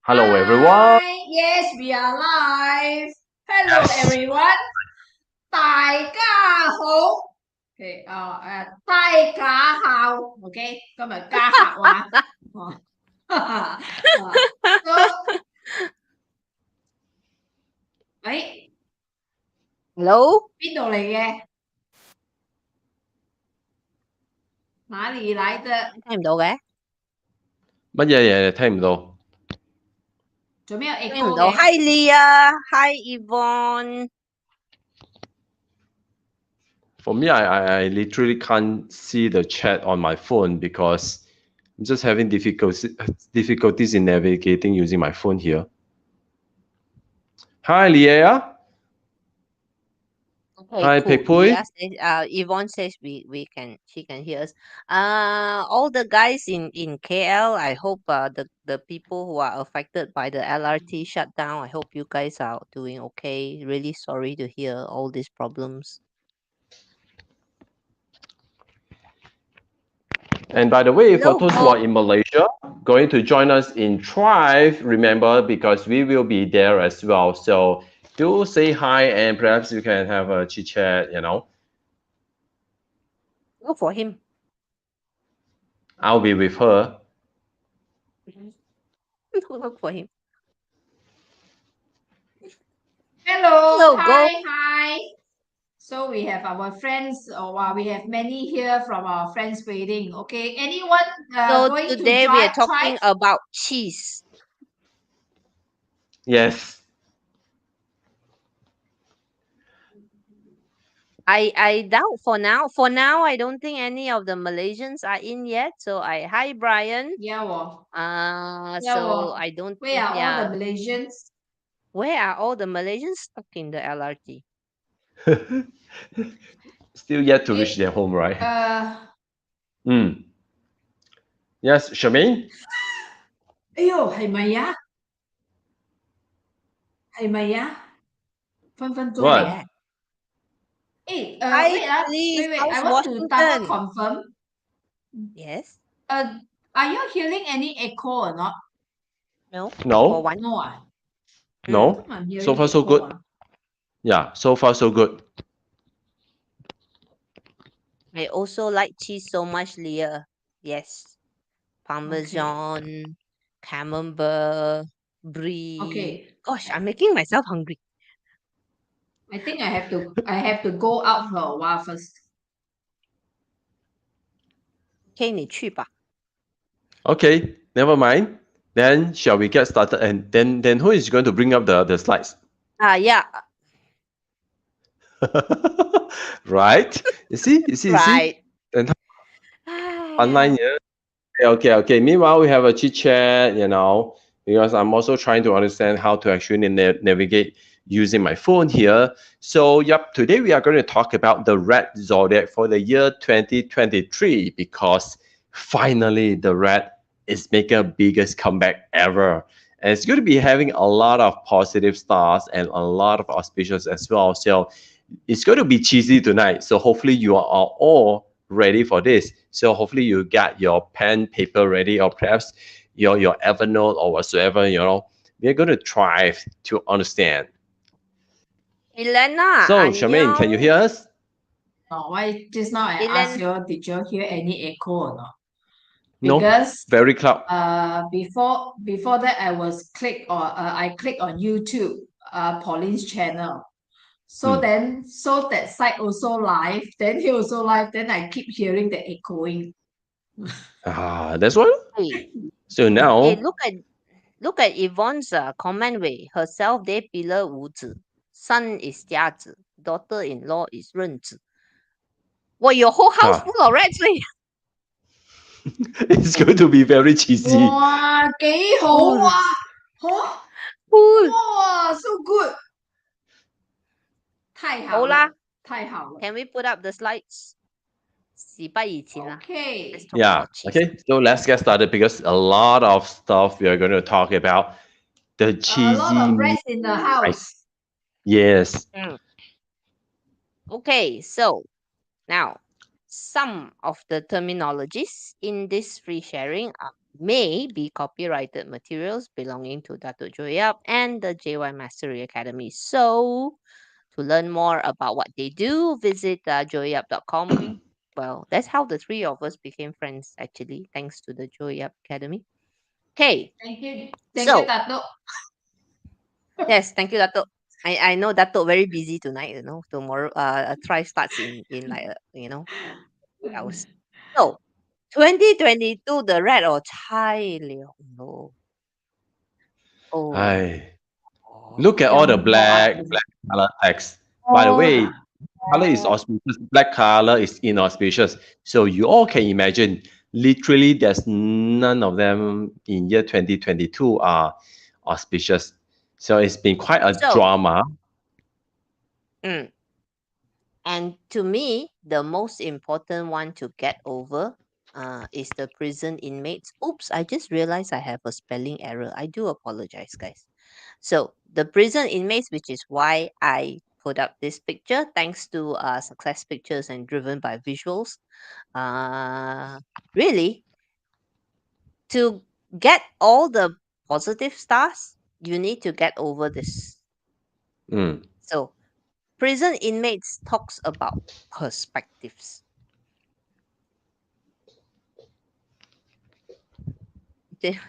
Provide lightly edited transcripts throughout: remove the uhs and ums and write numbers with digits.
Hello everyone. Yes, we are live. Hello everyone. 大家好。Okay, 大家好。Okay, 今日加客話。喂 ，Hello，邊度嚟嘅？哪裡來的？聽唔到嘅？乜嘢嘢聽唔到？做咩有 echo 嘅？聽唔到。Hi Leah，Hi Yvonne。 For me, I literally can't see the chat on my phone because I'm just having difficulties in navigating using my phone here. Hi, Leah. Okay, Hi, cool. Pei. Leah says, Yvonne says she can hear us. All the guys in KL, I hope the people who are affected by the LRT shutdown, I hope you guys are doing okay. Really sorry to hear all these problems. And by the way, Hello, for those who are in Malaysia, going to join us in Thrive, remember, because we will be there as well. So do say hi and perhaps you can have a chit chat, Look for him. I'll be with her. Look for him. Hello, go. hi. So we have our friends, we have many here from our friends waiting. Okay, anyone So going to today we are try? talking about cheese. Yes. I doubt for now. For now, I don't think any of the Malaysians are in yet. So hi Brian. Yeah, well. So I don't. Where are all Yeah. the Malaysians? Where are all the Malaysians stuck in the LRT? Still yet to reach their home, right? Yes, Charmaine? 哎呦，係咪呀？係咪呀？分分鐘 What? 嚟。Hey, Hi, wait, please. wait. How's I want to double Washington? confirm. Yes. Are you hearing any echo or not? No. No. For one. No, ah. No. I'm hearing So far, so echo, good. ah. Yeah, so far, so good. I also like cheese so much, Leah. Yes. Parmesan, camembert, brie. Okay. Gosh, I'm making myself hungry. I think I have to go out for a while first. Okay, 你去吧。 Okay, never mind. Then shall we get started? And then who is going to bring up the slides? Yeah. Right? You see? Right. Then online, yeah. Okay. Meanwhile, we have a chit chat, because I'm also trying to understand how to actually navigate using my phone here. So, today we are going to talk about the rat zodiac for the year 2023 because finally the rat is making a biggest comeback ever. And it's going to be having a lot of positive stars and a lot of auspicious as well. So, it's going to be cheesy tonight. So, hopefully, you are all ready for this. So hopefully you got your pen, paper ready, or perhaps your Evernote or whatsoever, We're going to try to understand. Elena, So, Charmaine, can you hear us? No, why just now I asked you, did you hear any echo or not? No, Because very cloud. before that I clicked on YouTube, Pauline's channel. So then that site also live, then he also live, then I keep hearing the echoing. That's what. Hey, So now, look at Yvonne's comment way. Herself they pillar 无子, son is 家子, daughter-in-law is 任子. Well, your whole house full of rats, leh. It's going to be very cheesy. 哇，幾好啊！哇 ，so good， 太好了，太好了。 Can we put up the slides? 事不宜遲啦。 Okay. Yeah. Okay. So let's get started because a lot of stuff we are going to talk about. The cheesy. A lot of rats in the house. Yes. Okay, so now some of the terminologies in this free sharing are may be copyrighted materials belonging to Dato' Joyap and the JY Mastery Academy. So, to learn more about what they do, visit joyup.com. Well, that's how the three of us became friends, actually, thanks to the Joyup Academy. Okay, Thank you, so Dato. yes, thank you, Dato'. I know Dato' very busy tonight. Tomorrow try starts in like hours. So 2022 the rat or Chai Liao. No. Oh, Ay, look at all the black color text. By the way, color is auspicious, black color is inauspicious. So you all can imagine, literally, there's none of them in year 2022 are auspicious. So it's been quite a so drama. mm, and to me, the most important one to get over is the prison inmates. Oops, I just realized I have a spelling error. I do apologize, guys. So the prison inmates, which is why I put up this picture, thanks to Success Pictures and driven by visuals. Really, to get all the positive stars, you need to get over this. Mm. So prison inmates talks about perspectives.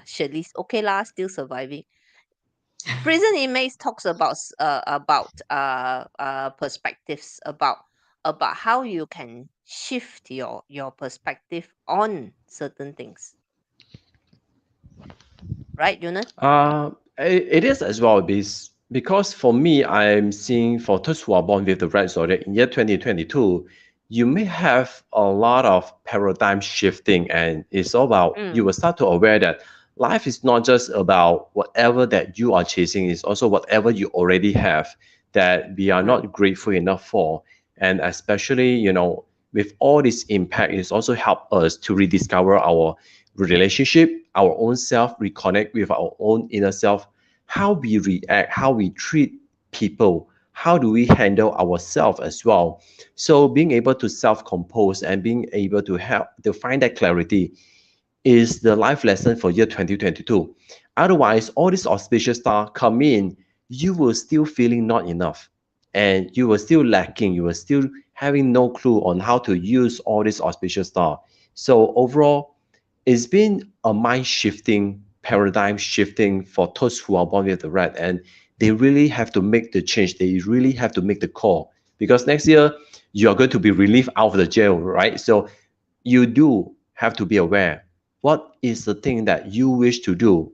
Shirley's okay lah, still surviving. Prison inmates talks about perspectives, about how you can shift your perspective on certain things, right, Jonas? It is as well, because for me, I'm seeing for those who are born with the red zodiac in year 2022, you may have a lot of paradigm shifting, and it's all about you will start to aware that life is not just about whatever that you are chasing, it's also whatever you already have that we are not grateful enough for. And especially, with all this impact, it's also helped us to rediscover our relationship, our own self, reconnect with our own inner self, how we react, how we treat people, how do we handle ourselves as well. So being able to self-compose and being able to help to find that clarity is the life lesson for year 2022. Otherwise, all these auspicious stars come in, you will still feeling not enough. And you were still lacking, you were still having no clue on how to use all these auspicious stars. So overall, it's been a mind shifting, paradigm shifting for those who are born with the rat, and they really have to make the change. They really have to make the call, because next year you are going to be relieved out of the jail, right? So you do have to be aware, what is the thing that you wish to do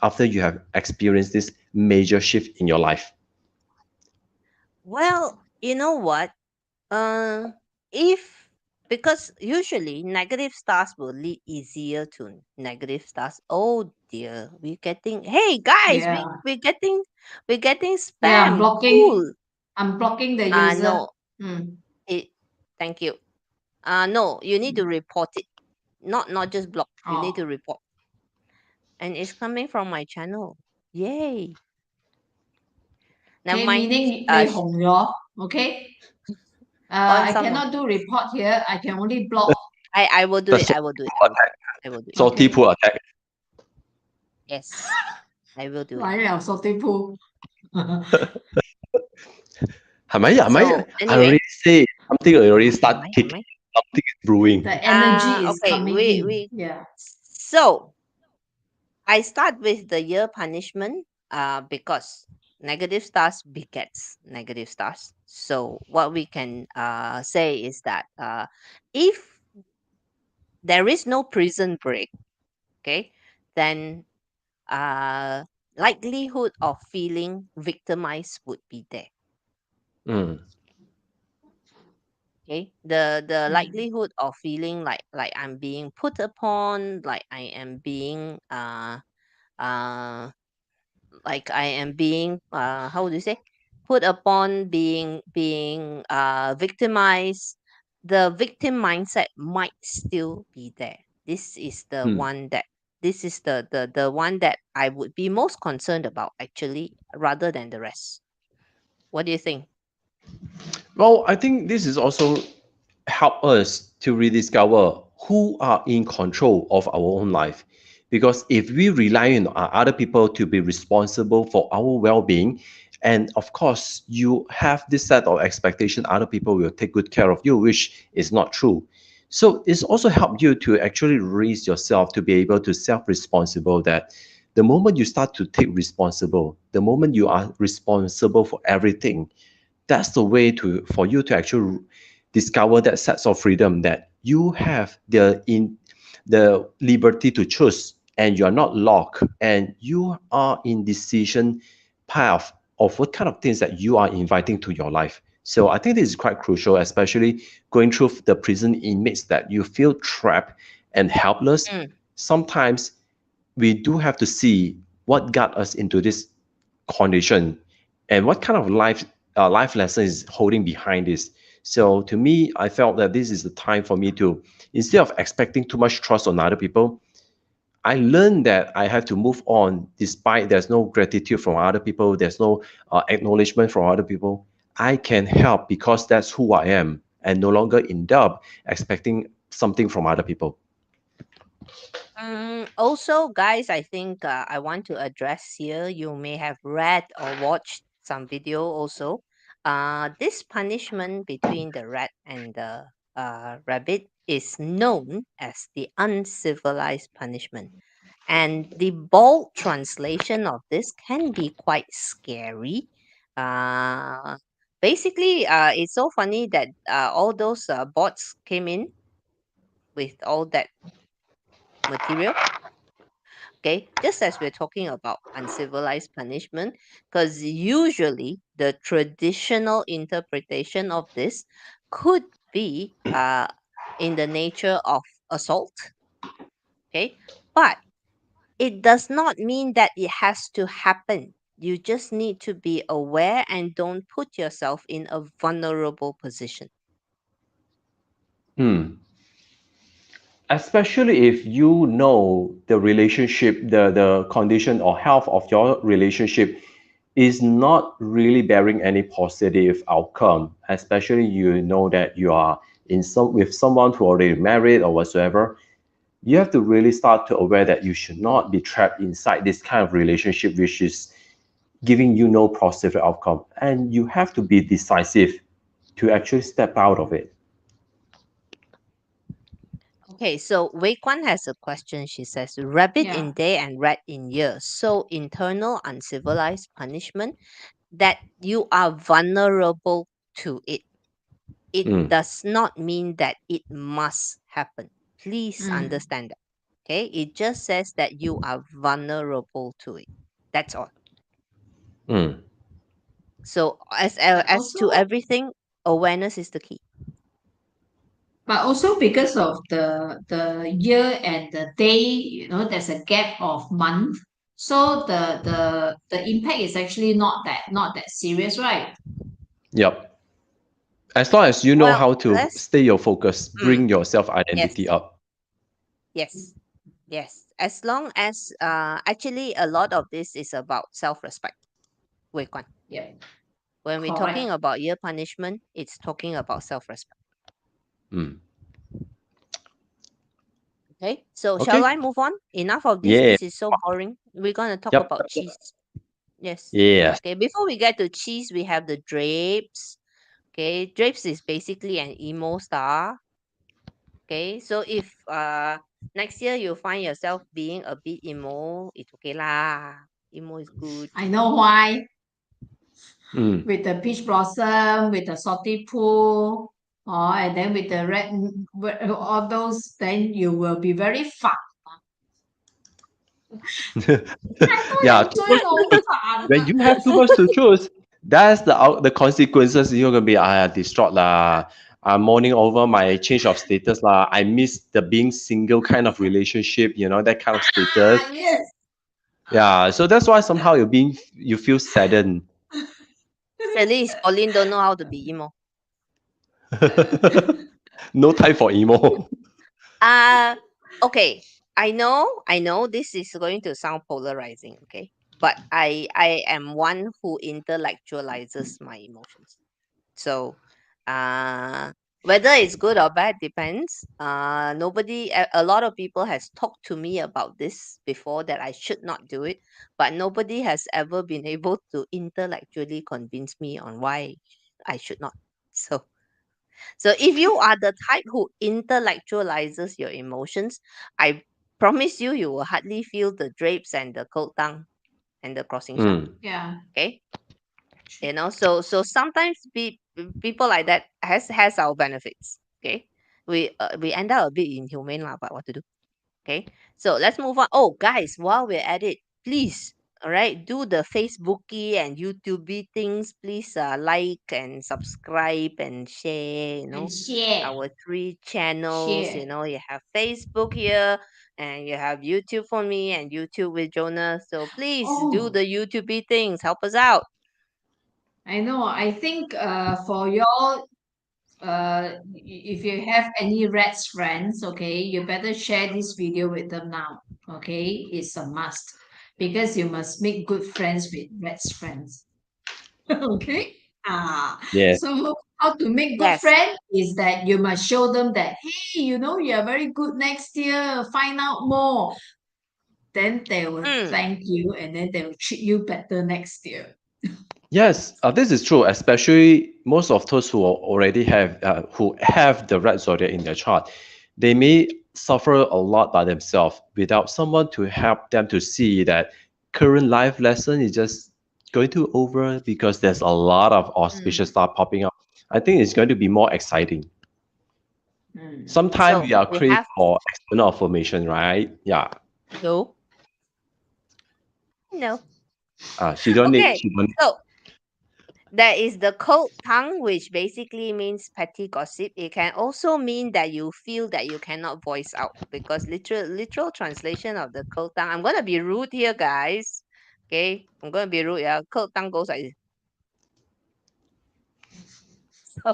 after you have experienced this major shift in your life. Well, you know what? Uh, if because usually negative stars will lead easier to negative stars. Oh dear, we're getting. Hey guys, Yeah, we're getting yeah. spam. Cool. I'm blocking the user. No. It. Thank you. No, you need to report it. Not just block. You need Oh, to report. And it's coming from my channel. Yay. Never okay. mind. Meaning they hong yo. Okay. On I some. cannot do report here. I can only block. I will do The it. I will do it. I will do it. I will do it. salty Okay. pool attack. Yes. I will do it. 來了 salty pool. 係咪 So I already anyway, say something already start am kicking, I? something is brewing. The energy is Okay. coming We in. we. Yeah. So I start with the year punishment. Because negative stars begets negative stars. So what we can say is that if there is no prison break, okay, then likelihood of feeling victimized would be there. Mm. Okay, the likelihood of feeling like I'm being put upon, like I am being uh like I am being how do you say, put upon, being victimized, the victim mindset might still be there. This is the Mm. one that this is the one that I would be most concerned about, actually, rather than the rest. What do you think? Well, I think this is also help us to rediscover who are in control of our own life. Because if we rely on other people to be responsible for our well-being, and of course you have this set of expectation other people will take good care of you, which is not true. So it's also helped you to actually raise yourself to be able to self-responsible, that the moment you start to take responsible, the moment you are responsible for everything, that's the way to for you to actually discover that sense of freedom, that you have the liberty to choose, and you are not locked, and you are in decision path of what kind of things that you are inviting to your life. So I think this is quite crucial, especially going through the prison inmates, that you feel trapped and helpless. Mm. Sometimes we do have to see what got us into this condition, and what kind of life lesson is holding behind this. So to me, I felt that this is the time for me to, instead of expecting too much trust on other people, I learned that I have to move on despite there's no gratitude from other people, there's no acknowledgement from other people. I can help because that's who I am, and no longer end up expecting something from other people. Also, guys, I think I want to address here. You may have read or watched some video also. This punishment between the rat and the rabbit is known as the uncivilized punishment. And the bold translation of this can be quite scary. Uh, Basically, it's so funny that all those bots came in with all that material. Okay, just as we're talking about uncivilized punishment, because usually the traditional interpretation of this could be in the nature of assault. Okay, but it does not mean that it has to happen. You just need to be aware and don't put yourself in a vulnerable position. Hmm. Especially if you know the relationship, the condition or health of your relationship is not really bearing any positive outcome, especially you know that you are in some with someone who already married or whatsoever. You have to really start to aware that you should not be trapped inside this kind of relationship which is giving you no positive outcome, and you have to be decisive to actually step out of it. Okay, so Wei Kwan has a question. She says, rabbit Yeah. in day and rat in year. So internal uncivilized punishment that you are vulnerable to it. It Mm, does not mean that it must happen. Please Mm. understand that. Okay, it just says that you are vulnerable to it. That's all. mm. So But as to also, everything, awareness is the key. because of the year and the day, there's a gap of month. So the impact is actually not that serious, right? Yep. As long as you know Well, how to let's. stay your focus, Mm, bring your self identity yes, up. yes, yes. As long as actually a lot of this is about self-respect. Wei Kwan. Yeah, When we're talking correct. about year punishment, it's talking about self-respect. Mm. Okay, so shall Okay. I move on? Enough of this. Yeah. This is so boring. We're gonna talk Yep. about cheese. Yes. Yes. Okay, before we get to cheese, we have the drapes. Okay, drapes is basically an emo star. Okay, so if next year you find yourself being a bit emo, it's okay lah. Emo is good. I know why. Mm. With the peach blossom, with the salty pool, and then with the all those, then you will be very fun. I Yeah. thought Too enjoy much to your choose. fun. When you have too much to choose, that's the consequences. You're gonna be distraught lah. I'm mourning over my change of status lah. I miss the being single kind of relationship. That kind of status. Yes. Yeah. So that's why somehow you feel saddened. At least Pauline don't know how to be emo. No time for emo. Uh okay. I know this is going to sound polarizing, okay? But I am one who intellectualizes my emotions. So uh Whether it's good or bad depends. A lot of people has talked to me about this before that I should not do it, but nobody has ever been able to intellectually convince me on why I should not. So if you are the type who intellectualizes your emotions, I promise you, you will hardly feel the drapes and the cold tongue and the crossing sharp. Yeah. Okay, so sometimes people like that has our benefits. Okay, we end up a bit inhumane lah, but what to do? Okay, so let's move on. Oh, guys, while we're at it, please, all right, do the Facebooky and YouTubey things. Please, like and subscribe and share. And share. Our 3 channels. Share. You have Facebook here, and you have YouTube for me and YouTube with Jonah. So please do Oh, the YouTubey things. Help us out. I know. I think for y'all, if you have any rats friends, okay, you better share this video with them now. Okay, it's a must because you must make good friends with rats friends. Okay. Yes. So how to make good Yes. friend is that you must show them that, hey, you are very good next year. Find out more. Then they will thank you, and then they will treat you better next year. Yes, this is true. Especially most of those who already have the red zodiac in their chart, they may suffer a lot by themselves without someone to help them to see that current life lesson is just going to over because there's a lot of auspicious stuff popping up. I think it's going to be more exciting. Sometimes So we are we craved have for external affirmation, right? Yeah. no. No. She don't need. Okay. She don't. So there is the cold tongue, which basically means petty gossip. It can also mean that you feel that you cannot voice out, because literal translation of the cold tongue. I'm gonna be rude here, guys. Okay, I'm gonna be rude. Yeah, cold tongue goes like this. So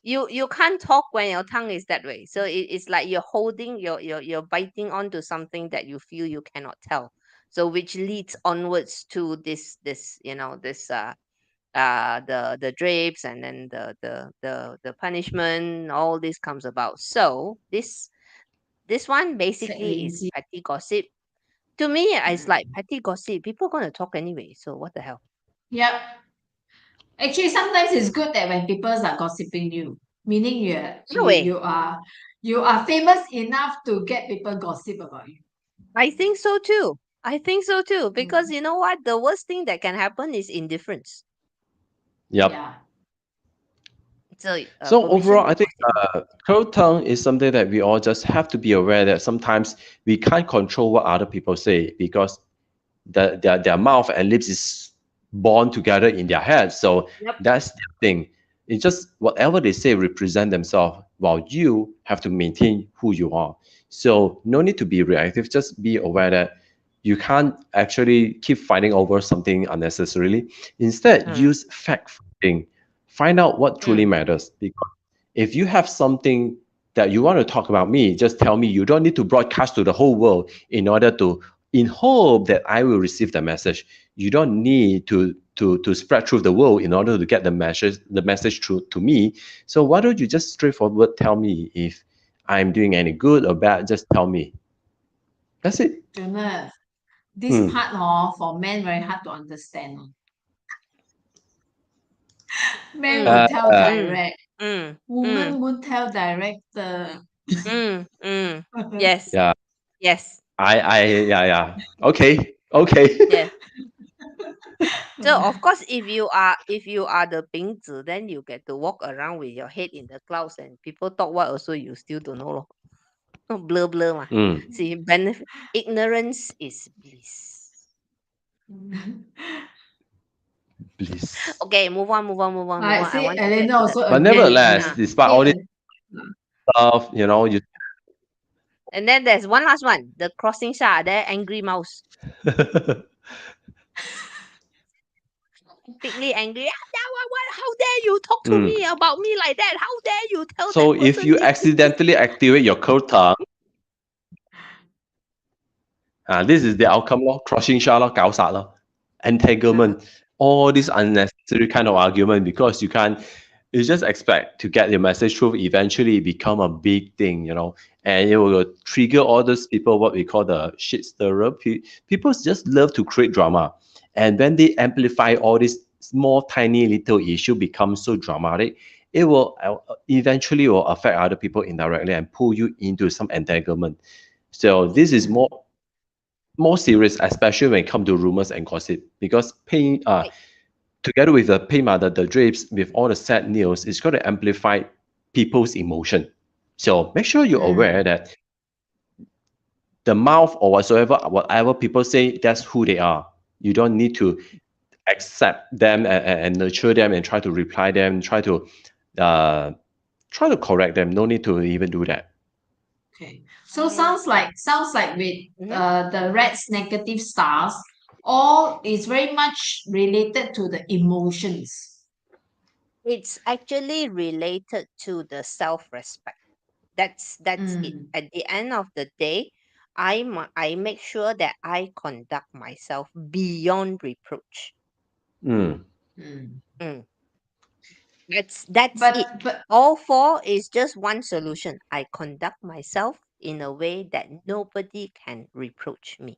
you can't talk when your tongue is that way. So it's like you're holding you're biting onto something that you feel you cannot tell. So which leads onwards to this the drapes, and then the punishment, all this comes about. So this one basically is Pregnancy. petty gossip. To me, it's like petty gossip. People gonna talk anyway, so what the hell? Yep. Actually, sometimes it's good that when people are gossiping you, meaning Anyway, you are famous enough to get people gossip about you. I think so too. Because you know what? The worst thing that can happen is indifference. Yep. Yeah. So overall, permission I to think gossip. cold tongue is something that we all just have to be aware that sometimes we can't control what other people say because their mouth and lips is born together in their head. So Yep. that's the thing. It's just whatever they say represent themselves, while you have to maintain who you are. So no need to be reactive. Just be aware that you can't actually keep fighting over something unnecessarily. Instead, use fact finding. Find out what truly matters. Because if you have something that you want to talk about me, just tell me. You don't need to broadcast to the whole world in hope that I will receive the message. You don't need to spread through the world in order to get the message through to me. So why don't you just straightforward tell me if I'm doing any good or bad? Just tell me. That's it. This part for men very hard to understand. Men will tell direct. Women won't tell direct. Yes. Yeah. Yes. Yeah. Okay. Yes. So of course, if you are the 饼子, then you get to walk around with your head in the clouds, and people talk what also you still don't know lor. Blur ma. See, benefit ignorance is bliss. Please. Okay, move on. I see, I want to Elena get to also But agree. nevertheless, despite all this stuff, you And then there's one last one, the crossing Sha, there angry mouse. Bigly angry. How dare you talk to me about me like that? How dare you tell So that if person you this? accidentally activate your cold tongue, this is the outcome lor, crushing Sha lor, 搞殺咯, entanglement, all this unnecessary kind of argument because you can't You just expect to get your message through, eventually become a big thing, and it will trigger all those people, what we call the shit stirrer. People just love to create drama. And when they amplify all these small, tiny little issue become so dramatic, it will eventually will affect other people indirectly and pull you into some entanglement. So this is more serious, especially when it comes to rumors and gossip, because pain Right. together with the pain mother, the drapes, with all the sad news, it's going to amplify people's emotion. So make sure you're aware that the mouth or whatever people say, that's who they are. You don't need to accept them and nurture them and try to reply them, uh, try to correct them. No need to even do that. Okay. So And sounds like with mhm. the rat's negative stars, all is very much related to the emotions. It's actually related to the self-respect. That's it. Mm, At the end of the day, I make sure that I conduct myself beyond reproach. Mm. mm. Mm. That's it. But All four is just one solution. I conduct myself in a way that nobody can reproach me.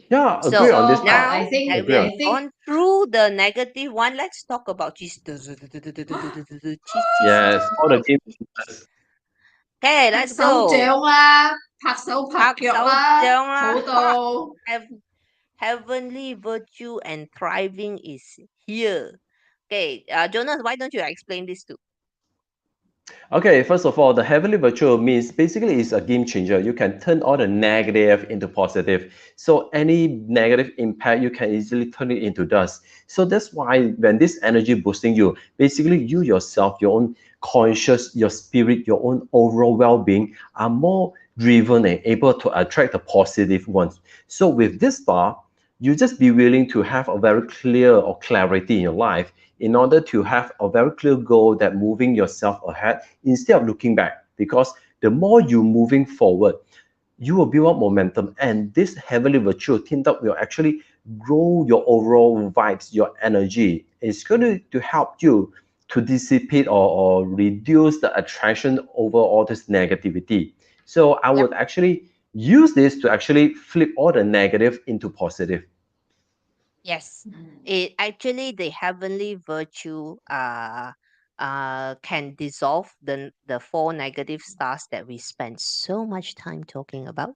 Yeah, agree So on this so part. I now think that we Agree on. have I think gone through the negative one, let's talk about cheese. Cheese, cheese, cheese, Yes, all the cheese, game. cheese, cheese. Okay, 拍 let's 手 go. 掌啦，拍手拍 Park 腳 Sao 啦，Cheong lah. 好到 Heavenly virtue and thriving is here. Okay, Jonas, why don't you explain this too? Okay, first of all, the heavenly virtual means basically is a game changer. You can turn all the negative into positive. So any negative impact, you can easily turn it into dust. So that's why when this energy boosting you, basically you yourself, your own conscious, your spirit, your own overall well-being are more driven and able to attract the positive ones. So with this star, you just be willing to have a very clear or clarity in your life in order to have a very clear goal that moving yourself ahead instead of looking back, because the more you moving forward, you will build up momentum, and this heavily virtual teamed up will actually grow your overall vibes, your energy. It's going to help you to dissipate or reduce the attraction over all this negativity. So I Yep. would actually use this to actually flip all the negative into positive. Yes. It actually the heavenly virtue can dissolve the four negative stars that we spend so much time talking about.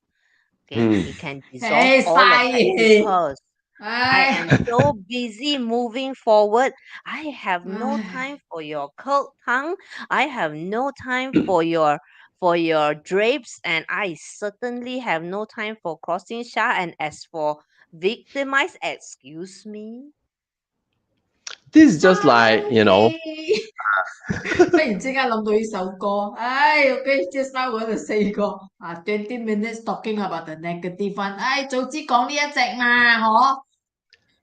Okay, Hmm. it can dissolve 誒 all of 嘥 that 氣， because I 唉 am so busy moving forward. I have no 唉。time for your cold tongue. I have no time for your drapes, and I certainly have no time for crossing Sha. And as for victimize, excuse me. This is just like, 嘥氣，忽然之間諗到呢首歌，唉，OK，just now 我就四個啊，20 minutes talking about the negative one，唉，早知講呢一隻嘛，嗬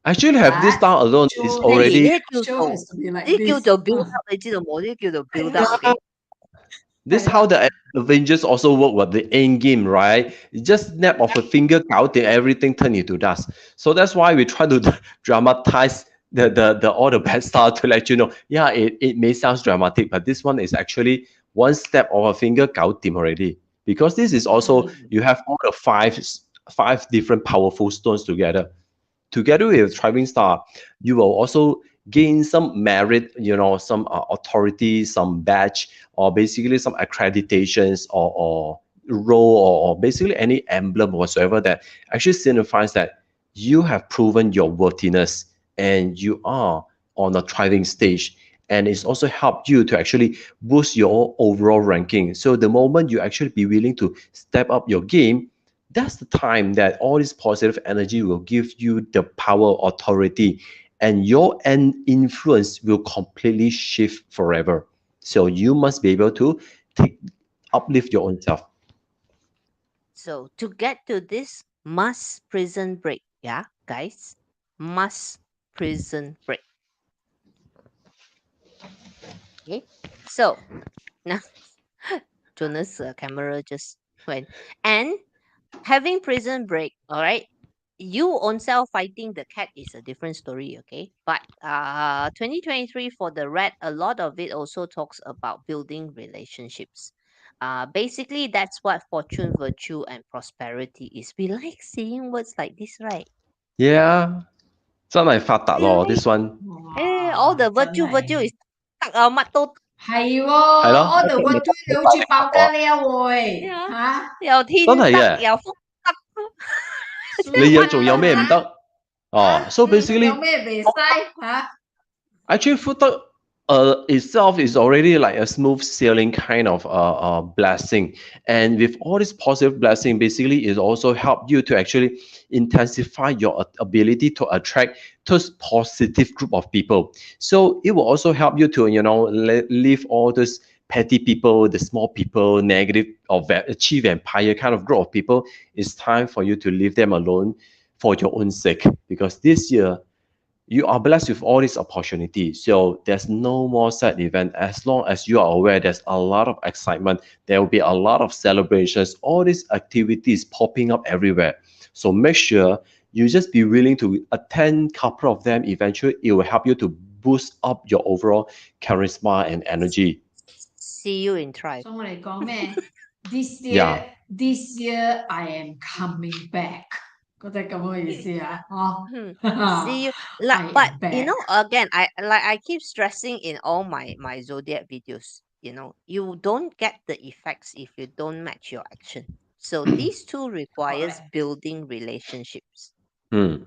actually have this ，but style alone is show has 呢 already. 啲叫 show 做 has to be like 呢啲叫 this，做 build up，你知道冇？呢啲叫做 build up。Yeah, OK，this 係 how 啦，the Avengers also work with the end game, right? You just snap of a finger, out there, everything turn into dust. So that's why we try to dramatize the all the bad stuff to let you know. Yeah, it may sound dramatic, but this one is actually one step of a finger, out them already. Because this is also mm, you have all the five different powerful stones together. Together with thriving star, you will also gain some merit, some authority, some badge, or basically some accreditations or role or basically any emblem whatsoever that actually signifies that you have proven your worthiness and you are on a thriving stage, and it's also helped you to actually boost your overall ranking. So the moment you actually be willing to step up your game, that's the time that all this positive energy will give you the power, authority, and your end influence will completely shift forever. So you must be able to take uplift your own self. So to get to this must prison break, yeah, guys, must prison break. Okay, so now Jonas' camera just went and having prison break. All right, you own self fighting the cat is a different story, okay? But 2023 for the rat, a lot of it also talks about building relationships. Basically, that's what fortune, virtue, and prosperity is. We like seeing words like this, right? Yeah，真係發達 We 咯 like. this one。all the 真 virtue 係 is 得啊，乜都係喎係咯，，all the 咪 virtue 你好似爆家呢喎呀，嚇，又天真係得嘅。又福得，你有乜仲有咩唔得？哦，so 仲有 basically 咩未嘥嚇？ actually food itself is already like a smooth sailing kind of blessing, and with all this positive blessing basically it also help you to actually intensify your ability to attract those positive group of people. So it will also help you to leave all those petty people, the small people, negative or achieve empire kind of group of people. It's time for you to leave them alone for your own sake, because this year you are blessed with all these opportunities. So there's no more sad event. As long as you are aware, there's a lot of excitement. There will be a lot of celebrations, all these activities popping up everywhere. So make sure you just be willing to attend a couple of them. Eventually, it will help you to boost up your overall charisma and energy. See you in tribe. 所以我哋講咩？This Yeah. this year I am coming back，覺得咁嘅意思啊？哦 See you ，I like, but am you know, back。 again, I keep stressing in all my zodiac videos. You don't get the effects if you don't match your action. So these two requires Correct. building relationships. Hmm.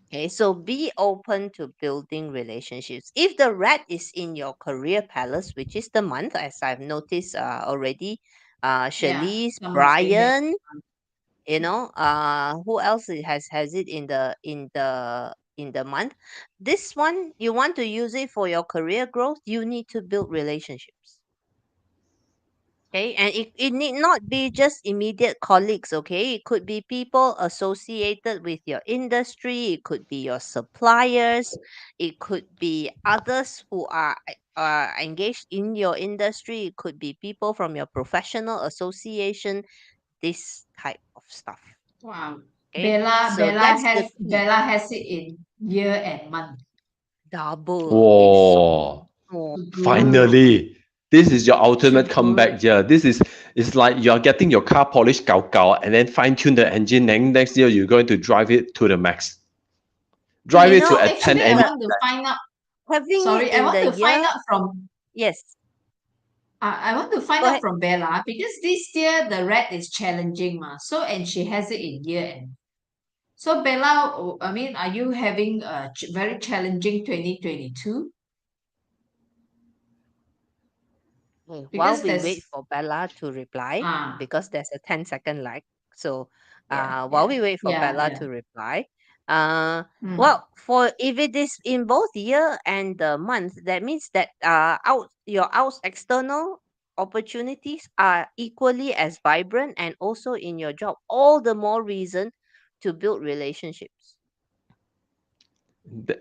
Okay, so be open to building relationships. If the rat is in your career palace, which is the month, as I've noticed already, Yeah, Shirley's, some have been there. Brian, who else has it in the month. This one, you want to use it for your career growth, you need to build relationships. Okay, and it need not be just immediate colleagues. Okay, it could be people associated with your industry, it could be your suppliers, it could be others who are engaged in your industry, it could be people from your professional association, this type of stuff. Wow. Okay, so that's the key. Bella has it in year and month. Double. It's so Whoa. Good. Finally, this is your ultimate So comeback year. This is it's like you're getting your car polished, and then fine tune the engine. Then next year you're going to drive it to the max. Drive You it to know, a 10 Actually, I engine. want to find out. having Sorry, it I in want the to find year, out from. yes. I want to find Go out ahead. from Bella because this year the rat is challenging, ma. So and she has it in year end. So Bella, I mean, are you having a very challenging 2022? While Because we wait there's for Bella to reply, because there's a 10-second lag. So yeah, while we wait for Bella yeah. to reply, Mm. well, for if it is in both year and the month, that means that your external opportunities are equally as vibrant, and also in your job, all the more reason to build relationships.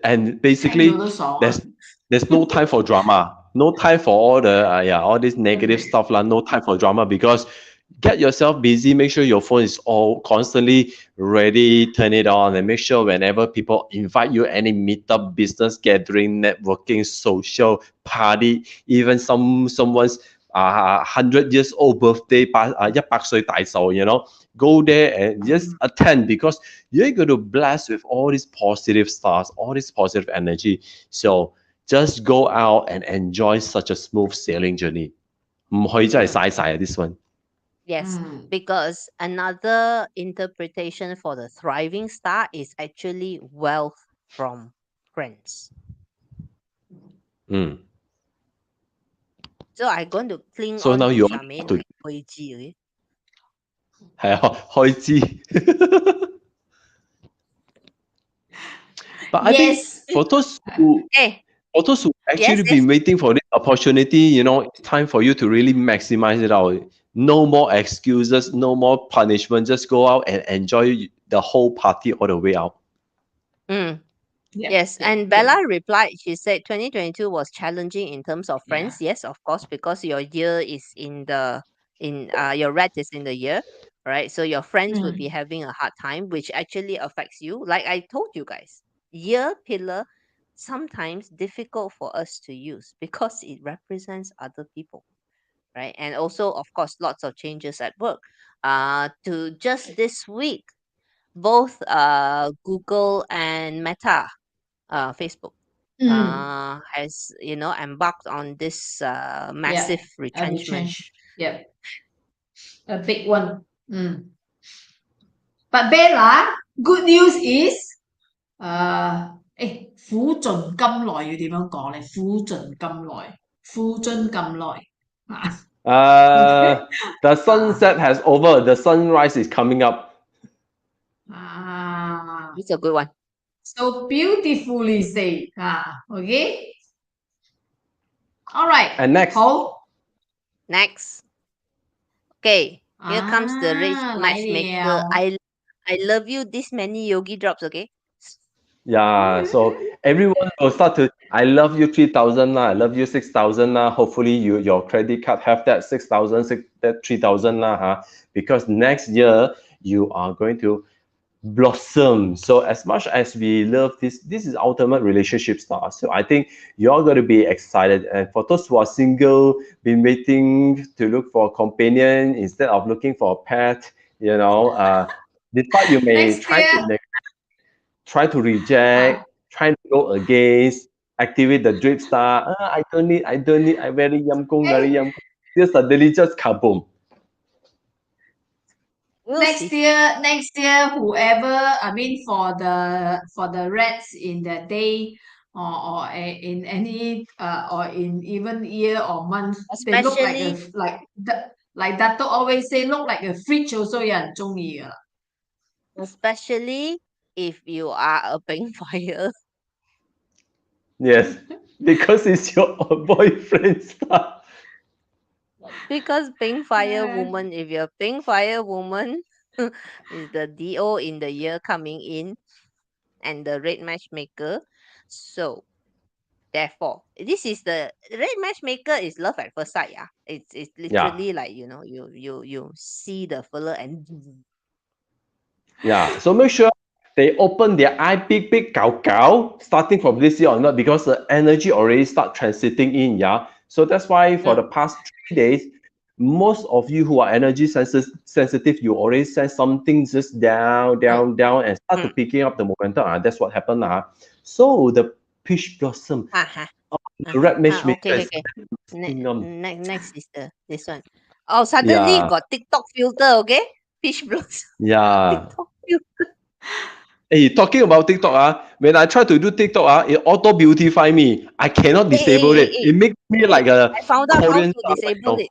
And basically, there's no time for drama. No time for all this negative Okay. stuff lah. No time for drama, because get yourself busy. Make sure your phone is all constantly ready. Turn it on, and make sure whenever people invite you any meetup, business gathering, networking, social party, even someone's 100 years old birthday, 100歲大壽, go there and just attend, because you're going to blast with all these positive stars, all this positive energy. So just go out and enjoy such a smooth sailing journey. 唔可以真係嘥晒 this one. Yes, because another interpretation for the thriving star is actually wealth from friends. So I'm going to cling So on now to you Charmaine to like 開支嘅。係啊，開支。But I think Yes. for those who actually Yes. been waiting for this opportunity, it's time for you to really maximize it out. No more excuses, no more punishment. Just go out and enjoy the whole party all the way out. Yes, and Bella replied, she said 2022 was challenging in terms of friends. Yes, of course, because your year is your rat is in the year. right? So your friends would be having a hard time, which actually affects you. Like I told you guys, year pillar sometimes difficult for us to use because it represents other people, right? And also, of course, lots of changes at work. To just this week, both Google and Meta, Facebook, has embarked on this massive retrenchment. Yep, a big one. But Bella, good news is, 苦盡甘來要點樣講咧？苦盡甘來，苦盡甘來啊！ The sunset has over. The sunrise is coming up. It's a good one. So beautifully said. Okay. All right. And next. Next. Okay. Here comes the rich matchmaker. I love you. This many yogi drops. Okay. Yeah, so everyone will start to, I love you 3,000 lah, I love you 6,000 lah. Hopefully your credit card have that 6,000, that 3,000 lah, huh? Because next year you are going to blossom. So as much as we love this is ultimate relationship style. So I think you're going to be excited. And for those who are single, been waiting to look for a companion instead of looking for a pet, despite you may try to reject, try to go against, activate the drip star. I don't need, I very yamkung. Just suddenly just kaboom. Next year, whoever, for the rats in the day or in any or in even year or month, they look like Dato always say, look like a fridge also 有人中意噶。Especially if you are a pink fire. Yes, because it's your boyfriend star. Because pink fire woman, if you're pink fire woman, is the DO in the year coming in, and the red matchmaker. So therefore, this is the red matchmaker is love at first sight. Yeah, it's literally like you see the fella and yeah. So make sure they open their eye big gao starting from this year or not, because the energy already start transiting in. Yeah. So that's why for the past 3 days, most of you who are energy sensitive, you already sense something just down, and start to picking up the momentum. That's what happened. So the peach blossom, the red matchmaker. Next is this one. Oh, suddenly got TikTok filter. Okay, peach blossom. Yeah. TikTok filter. Hey, talking about TikTok, when I try to do TikTok, it auto beautify me. I cannot disable it. It makes me like a I found out Korean how to disable it.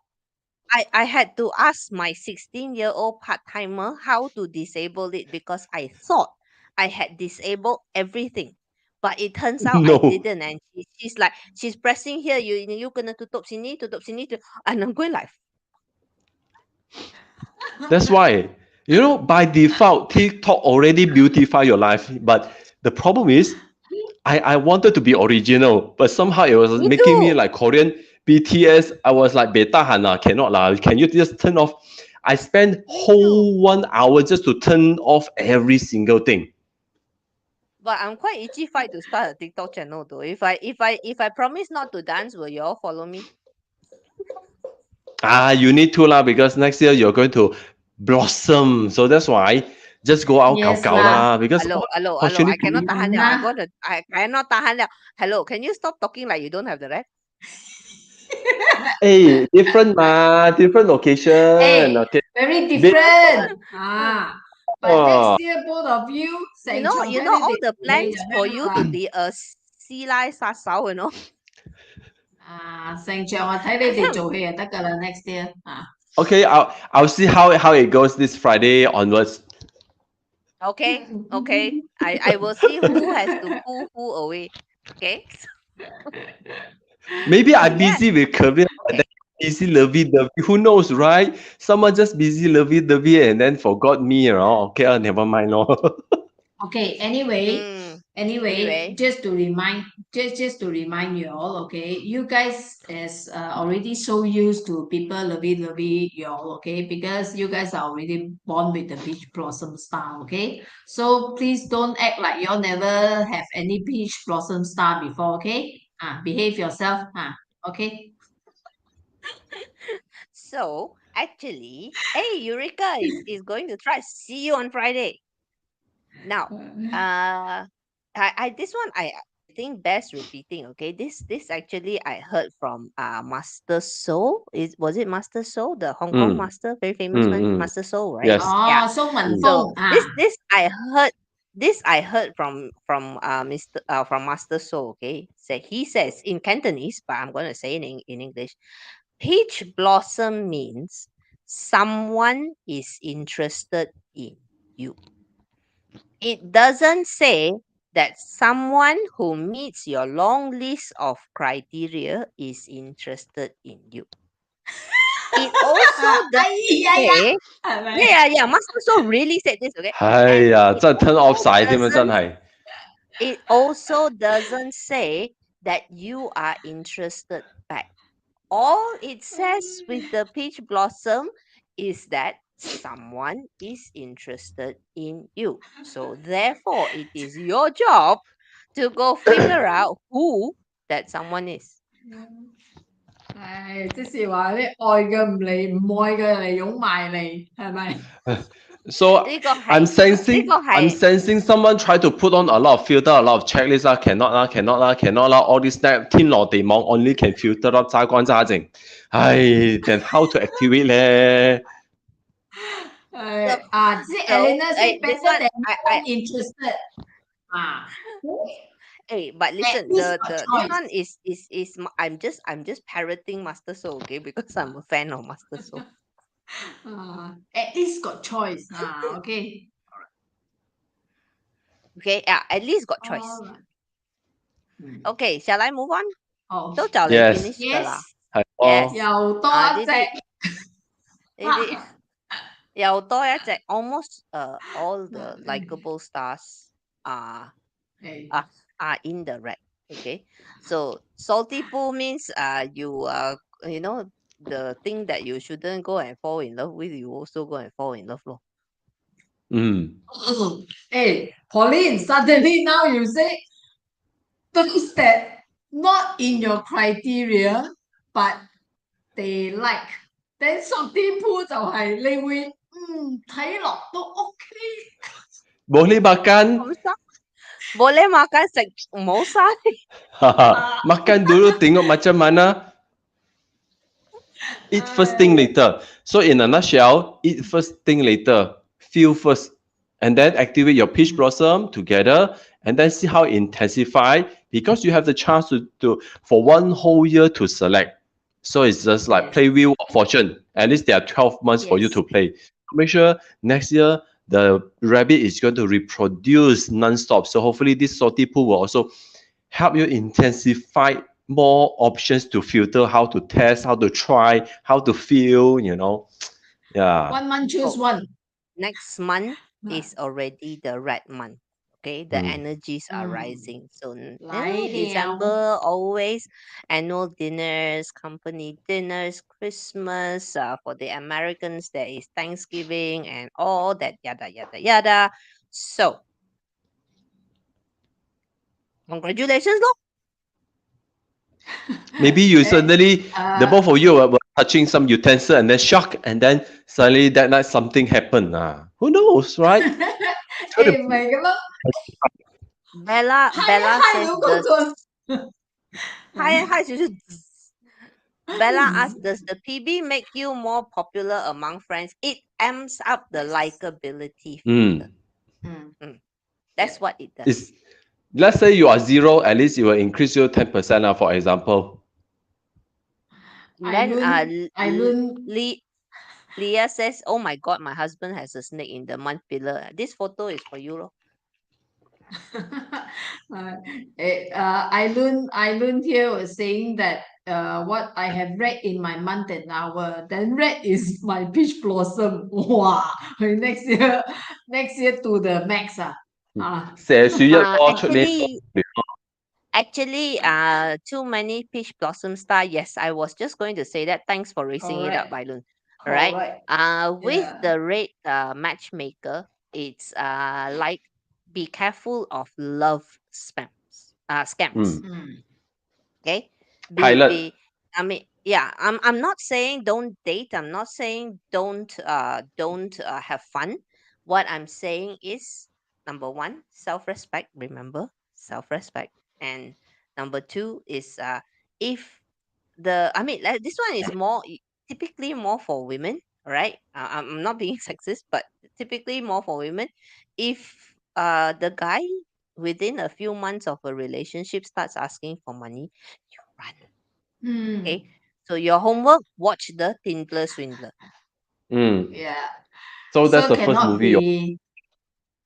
I had to ask my 16-year-old part-timer how to disable it because I thought I had disabled everything. But it turns out I didn't. And she's pressing here, you gonna tutup sini, and I'm going like. That's why, by default, TikTok already beautify your life. But the problem is, I wanted to be original, but somehow it was making me like Korean BTS. I was like, cannot lah. Can you just turn off? I spent whole 1 hour just to turn off every single thing. But I'm quite itchy fight to start a TikTok channel though. If I promise not to dance, will you all follow me? You need to lah, because next year you're going to blossom. So that's why just go out lah. Because hello, I cannot tahan liao. I cannot tahan liao. Hello, can you stop talking like you don't have the right? Hey, different different location. Okay. Very different. But next year, both of you, you know all the plans for you to be a 師奶殺手,成場我睇你哋做戲就得㗎啦 next year. Okay, I'll see how it goes this Friday onwards. Okay. I will see who has to pull who away. Okay. Maybe I'm busy with career, busy lovey-dovey. Who knows, right? Someone just busy lovey-dovey and then forgot me, Okay, never mind. Okay, anyway, Anyway, just to remind you all, okay, you guys is already so used to people lovey you all, okay, because you guys are already born with the peach blossom star, okay. So please don't act like you all never have any peach blossom star before, okay. Behave yourself, okay. So actually, hey, Eureka is going to try. See you on Friday. Now, this one I think best repeating. Okay, this actually I heard from Master So. Was it Master So, the Hong Kong master, very famous one, Master So, right? Yes. Yeah. So So this I heard from from Master So. Okay, so he says in Cantonese, but I'm going to say it in English. Peach blossom means someone is interested in you. It doesn't say that someone who meets your long list of criteria is interested in you. It also doesn't say, yeah. Master So really said this, okay? 哎呀，真係 turn off 晒添啊！真係。It also doesn't say that you are interested back. All it says with the peach blossom is that someone is interested in you. So therefore, it is your job to go figure out who that someone is. 即是話啲愛嘅唔嚟，唔愛嘅嚟擁埋嚟，係咪？ So 呢個係 I'm sensing 呢個係 I'm sensing someone try to put on a lot of filter, a lot of checklist cannot啦, all this that 天羅地網 only can filter 咯，揸乾揸淨。唉，then how to activate 咧？即係 Elena say this better one than I'm interested. Hey, but listen, least got this choice. one is I'm just parroting Master So, okay, because I'm a fan of Master So. At least got choice. Okay. Okay, at least got choice. Alright. Okay, shall I move on? 好，都就嚟 Yes. finish 㗎啦。係 Yes. 又多一隻。呢啲又多一隻 almost all the likable stars are in the red. Okay, so salty pool means you you know the thing that you shouldn't go and fall in love with, you also go and fall in love 咯。Hey, Pauline, suddenly now you say those that not in your criteria, but they like. Then 屬啲 pool 就係你會睇落都 OK。 Boleh makan, boleh makan 食唔好嘥。makan dulu tengok macam mana. Eat first, think later. So in a nutshell, eat first, think later. Feel first, and then activate your peach blossom together, and then see how it intensify. Because you have the chance to for one whole year to select. So it's just like play wheel of fortune. At least there are 12 months for you to play. Make sure next year the rabbit is going to reproduce non-stop. So hopefully this salty pool will also help you intensify more options to filter, how to test, how to try, how to feel, Yeah. 1 month choose one. Next month is already the red month. Okay, the energies are rising. So December always annual dinners, company dinners, Christmas. For the Americans, there is Thanksgiving and all that yada yada yada. So congratulations, lor. Maybe you suddenly, the both of you were touching some utensil and then shock, and then suddenly that night something happened. Who knows, right? 唔係咁咯。Bella says hi 就是 Bella asked, does the PB make you more popular among friends? It amps up the likability factor. That's what it does. Let's say you are 0, at least it will increase you 10%, for example. Then Leah says, oh my god, my husband has a snake in the month pillar. This photo is for you. Eileen here was saying that what I have read in my month and hour, then red is my peach blossom. Wow, next year to the max. 啊，蛇鼠一棵出年 Actually, too many peach blossom star. Yes, I was just going to say that. Thanks for raising it up, correct, Bailun. All right. correct. With Yeah. the red matchmaker, it's like be careful of love spams, scams. Mm. Okay, pilot. be I mean, yeah, I'm not saying don't date. I'm not saying don't have fun. What I'm saying is number one, self-respect. Remember, self-respect. And number two is if this one is typically more for women, right? I'm not being sexist, but typically more for women. If the guy within a few months of a relationship starts asking for money, you run. Okay, Mm. so your homework: watch the Tinder Swindler. Yeah. So that's So the first cannot movie. You be.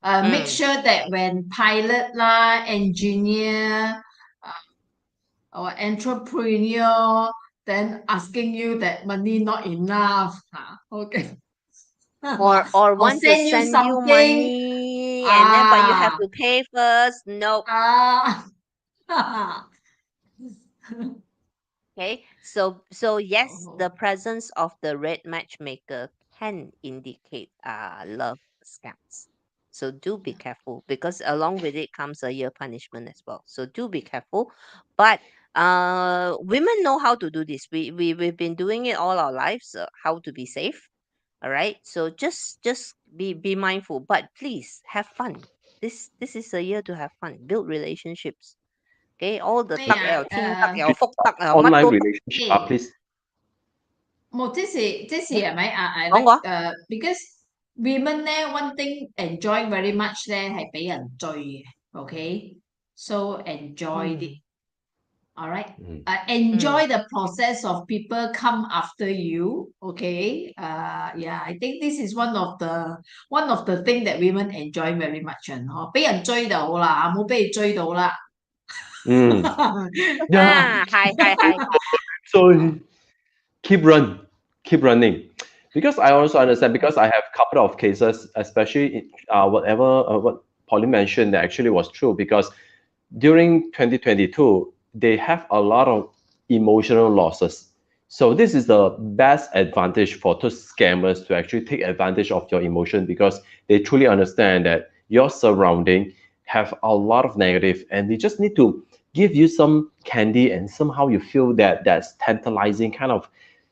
Make Mm. sure that when pilot lah, engineer, or entrepreneur, then asking you that money not enough. Okay. Or Or want to send you send you something. money and then but you have Ah. to pay first. Nope. Ah. Okay, so yes, the Oh. presence of the red matchmaker can indicate love scams. So do be careful because along with it comes a year punishment as well. So do be careful. But women know how to do this. We've been doing it all our lives, how to be safe. All right. So just be mindful, but please have fun. This is a year to have fun, build relationships. Okay, all the 咩 tuck 啊？又天tuck 又福 tuck 又乜 online 都 tuck relationship 誒，please. 冇，即是係咪啊？I 講 like 過。because women 咧，one thing enjoy very much 咧係俾人追嘅，OK，so enjoy it。嗯 All right. Mm. Enjoy 嗯 the process of people come after you. Okay. Yeah, I think this is one of the thing that women enjoy very much 俾人追就好啦，冇俾你追到啦。Mm. Yeah. 係 So keep running. Because I also understand because I have a couple of cases, especially whatever what Pauline mentioned that actually was true because during 2022 they have a lot of emotional losses. So this is the best advantage for those scammers to actually take advantage of your emotion because they truly understand that your surrounding have a lot of negative and they just need to give you some candy and somehow you feel that that's tantalizing kind of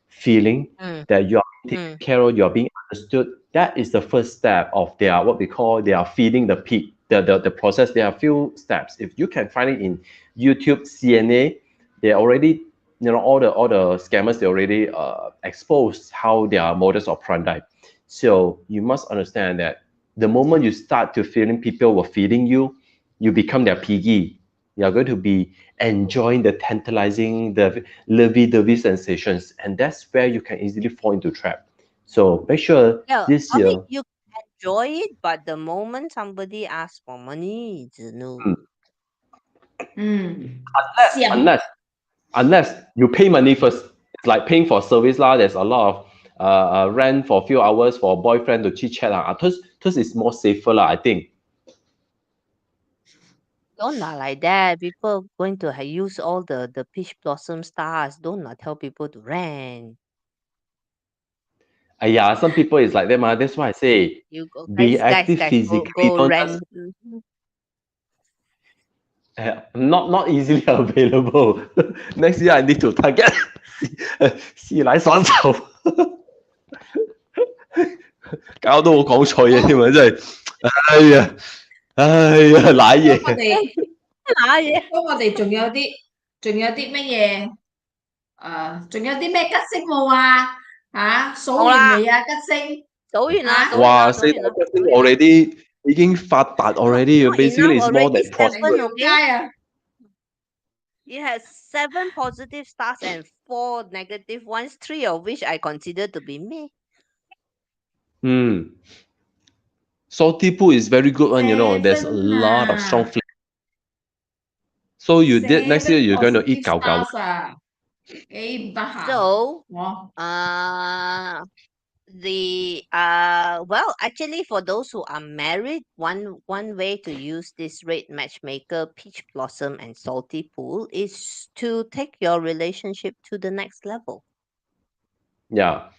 feeling 嗯 that you are being 嗯 taken care of, you are being understood. That is the first step of their what we call they are feeding the pig. The process. There are a few steps. If you can find it in YouTube, CNA, they already all the scammers they already exposed how their modus operandi. So you must understand that the moment you start to feeling people were feeding you, you become their piggy. You are going to be enjoying the tantalizing, the lovey-dovey sensations, and that's where you can easily fall into trap. So make sure Yeah, this I mean year, you enjoy it, but the moment somebody asks for money, it's a no. Siam. unless unless you pay money first, it's like paying for service lah. There's a lot of rent for a few hours for a boyfriend to chit chat lah. Thus is more safer lah, I think. Don't not like that. People going to use all the peach blossom stars. Don't not tell people to rent. Yeah, some people is like that, ma. That's why I say You go, be guys, active go physically. go Don't just rent. not easily available. Next year I need to target 西来爽手，搞到我講錯嘢添啊！真係，賴咁我嘢。哋啊嘢，咁我哋仲有啲乜嘢？仲有啲咩吉星冇啊？數好啦，完未啊？吉星數完啦，數嚇完啦，哇！數完啦，四大角星 數完啦。already 已經發達 already. Not enough Basically, it's more already. than 7, prosperous. 點 okay? 解啊？It has 7 positive stars and 4 negative ones, 3 of which I consider to be me. Salty poo is very good one. There's a 7 lot of strong 啊 flavor. So you did next year. ，7 You're going to eat positive 搞搞。 stars 啊，幾唔得閒 So, 我 uh, well, actually, for those who are married, one way to use this red matchmaker, peach blossom, and salty pool is to take your relationship to the next level. Yeah.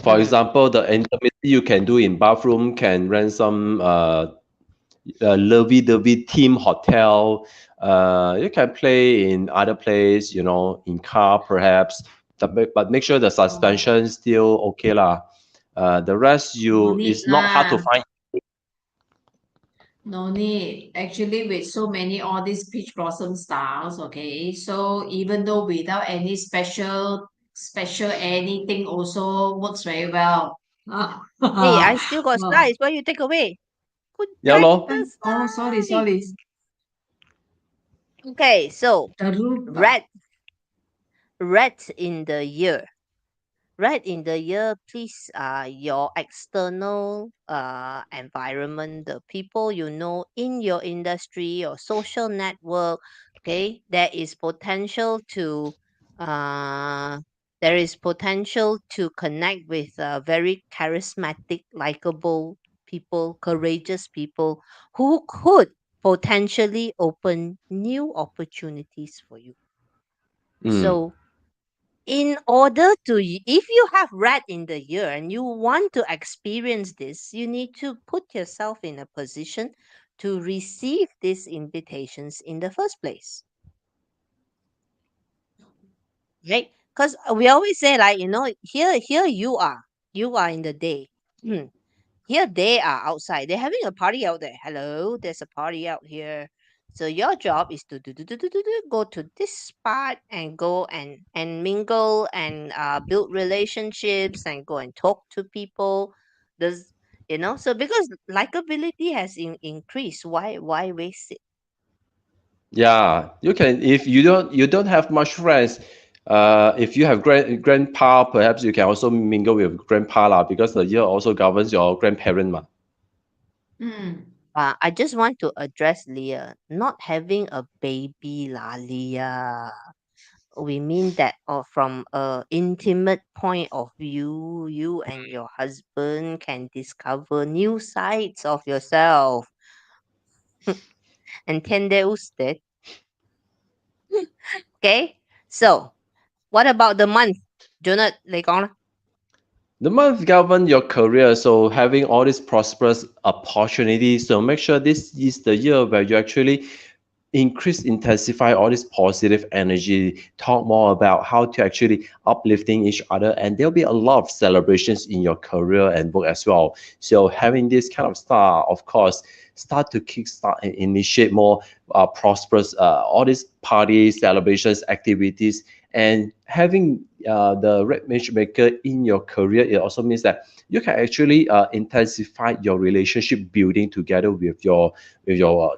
For Mm. example, the intimacy you can do in bathroom can rent some lovey-dovey team hotel. You can play in other place, in car perhaps. But make sure the Oh, suspension still okay lah. The rest no you need is not hard to lah. find. No need. Actually, with so many all these peach blossom styles, okay. So even though without any special anything also works very well. Hey, I still got Oh, slides. Why you take away? Put Yeah, back lor. the oh, sorry, slides. sorry. Okay, so The roof. rat, rat in the year. Right in the year, please, your external environment, the people you know in your industry or social network, okay, uh, there is potential to connect with very charismatic, likable people, courageous people who could potentially open new opportunities for you. Mm. So in order to if you have rat in the year and you want to experience this, you need to put yourself in a position to receive these invitations in the first place, right? Because we always say, like, here you are in the day. Here they are outside. They're having a party out there. Hello, there's a party out here. So your job is to go to this spot and go and mingle and build relationships and go and talk to people. Does so because likability has increased. Why waste it? Yeah, you can if you don't have much friends. If you have grandpa, perhaps you can also mingle with grandpa lah, because the year also governs your grandparent ma. Mm. I just want to address Leah not having a baby, lah, Leah. We mean that from a intimate point of view, you and your husband can discover new sides of yourself. Entende usted? Okay, so what about the month? Jonah, like on. The month govern your career, so having all these prosperous opportunities. So make sure this is the year where you actually increase, intensify all this positive energy, talk more about how to actually uplifting each other, and there'll be a lot of celebrations in your career and work as well. So having this kind of start, of course, start to kickstart and initiate more prosperous all these parties, celebrations, activities, and having the red matchmaker in your career, it also means that you can actually intensify your relationship building together with your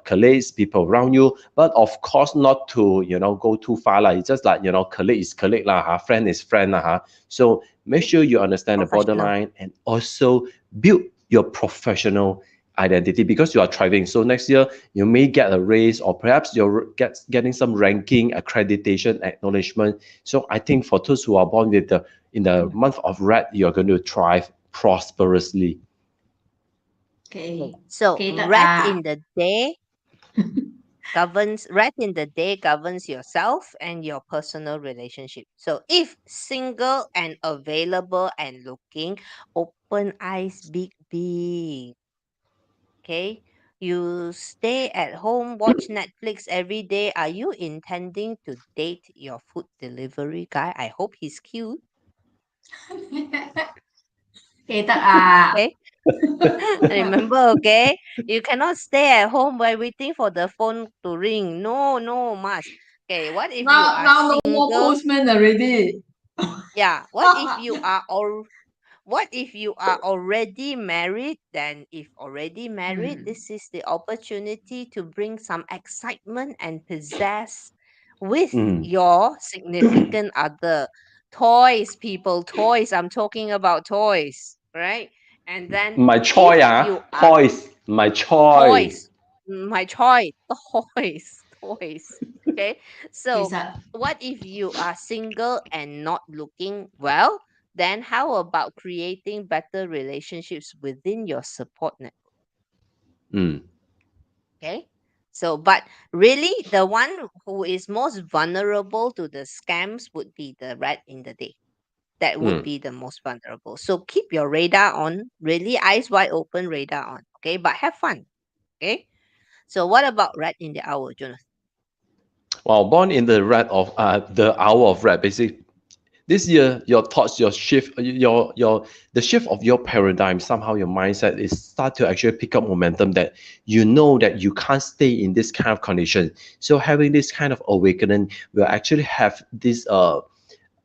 colleagues, people around you. But of course, not to go too far like. It's just like colleague is colleague lah, friend is friend lah. So make sure you understand the Professional. borderline and also build your professional identity because you are thriving. So next year you may get a raise or perhaps you're getting some ranking, accreditation, acknowledgement. So I think for those who are born with the in the month of red, you're going to thrive prosperously. Okay, Okay. so Okay, rat in the day governs yourself and your personal relationship. So if single and available and looking, open eyes big big. Okay, you stay at home, watch Netflix every day. Are you intending to date your food delivery guy? I hope he's cute. okay, Okay. Remember, okay? You cannot stay at home while waiting for the phone to ring. No, no, must. Okay, what if you now are now no more single? postman already. Yeah, what if you are already married? Then if already married, Hmm. this is the opportunity to bring some excitement and possess with Mm. your significant other. Toys, people, toys. I'm talking about toys, right? And then My if choice, you are toys, my choice. toys, my choice, toys, toys. Okay. Okay, So what if you are single and not looking? Well, Then how about creating better relationships within your support network? Mm. Okay. So, but really, the one who is most vulnerable to the scams would be the rat in the day. That would Mm. be the most vulnerable. So keep your radar on, really eyes wide open, radar on. Okay, but have fun. Okay. So what about rat in the hour, Jonathan? Well, born in the hour of rat, basically this year your thoughts, your shift, your the shift of your paradigm, somehow your mindset is start to actually pick up momentum, that you know that you can't stay in this kind of condition. So having this kind of awakening will actually have this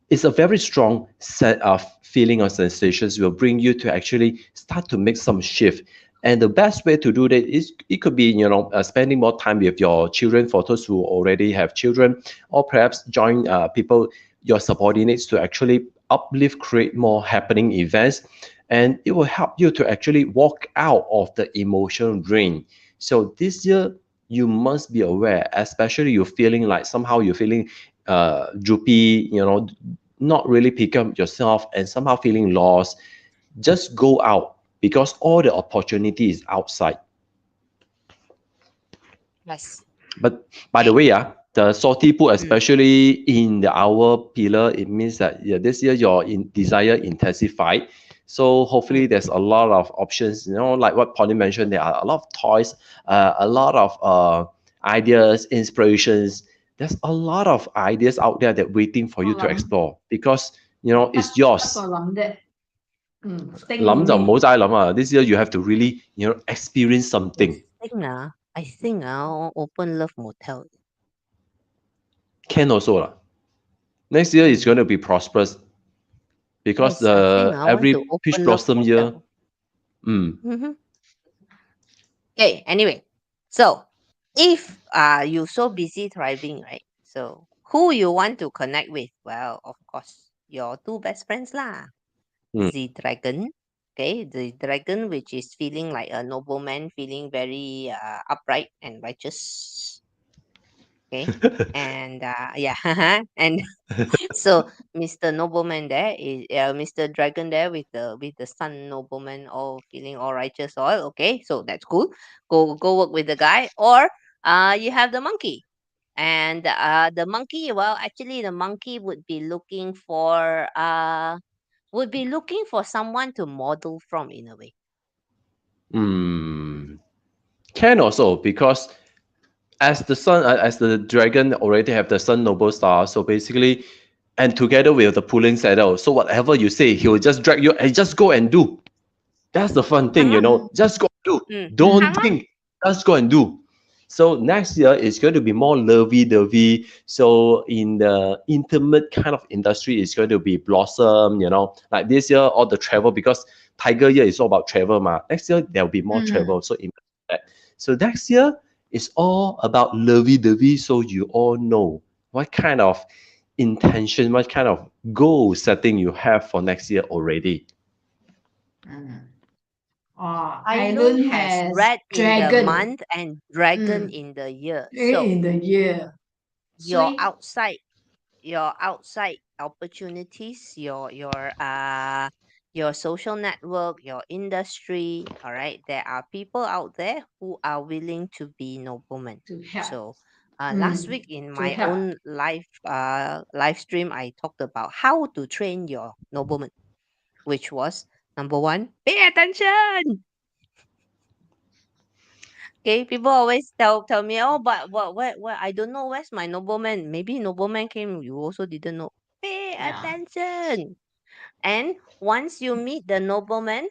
it's a very strong set of feeling or sensations, will bring you to actually start to make some shift. And the best way to do that is, it could be, spending more time with your children, for those who already have children, or perhaps join people, your subordinates, to actually uplift, create more happening events, and it will help you to actually walk out of the emotional drain. So this year you must be aware, especially you're feeling like somehow you're feeling droopy, not really pick up yourself and somehow feeling lost. Just go out, because all the opportunity is outside. Yes. But by the Okay. way, the salty put, Mm. especially in the hour pillar, it means that, yeah, this year your desire intensified. So hopefully Mm. there's a lot of options. Like what Polly mentioned, there are a lot of toys, a lot of ideas, inspirations. There's a lot of ideas out there that waiting for you to explore, because it's yours. 諗就唔好齋諗啊. This year you have to really experience something. I think open love motel. Can also lah. Next year is going to be prosperous, because Yes, I think the I want to every peach open love blossom year. motel. Mm. Mm-hmm. Okay, anyway. So if you so busy thriving, right? So who you want to connect with? Well, of course, your two best friends lah. Mm. The dragon. Okay, the dragon which is feeling like a nobleman, feeling very upright and righteous. Okay. And yeah, and so Mr. Nobleman there is Mr. Dragon there with the Sun Nobleman all feeling all righteous all okay, so that's cool. Go work with the guy, or you have the monkey. And the monkey, well, actually the monkey would be looking for someone to model from in a way. Mm. Can also, because as the sun, as the dragon already have the sun noble star, so basically, and together with the pulling saddle, so whatever you say, he will just drag you and just go and do. That's the fun thing, just go and do. Mm. Don't think, just go and do. So next year is going to be more lovey-dovey. So in the intimate kind of industry, it's going to be blossom, like this year, all the travel, because Tiger year is all about travel. Next year, there'll be more travel. So imagine that. So next year is all about lovey-dovey. So you all know what kind of intention, what kind of goal setting you have for next year already. Island has rat in the dragon month and dragon in the year. So in the year. your Sweet. outside opportunities, your social network, your industry, all right, there are people out there who are willing to be noblemen. To help. So last week in To my help. own live stream, I talked about how to train your nobleman, which was number one, pay attention. Okay, people always tell me, oh, but what I don't know where's my nobleman. Maybe nobleman came, you also didn't know. Pay attention. And once you meet the nobleman,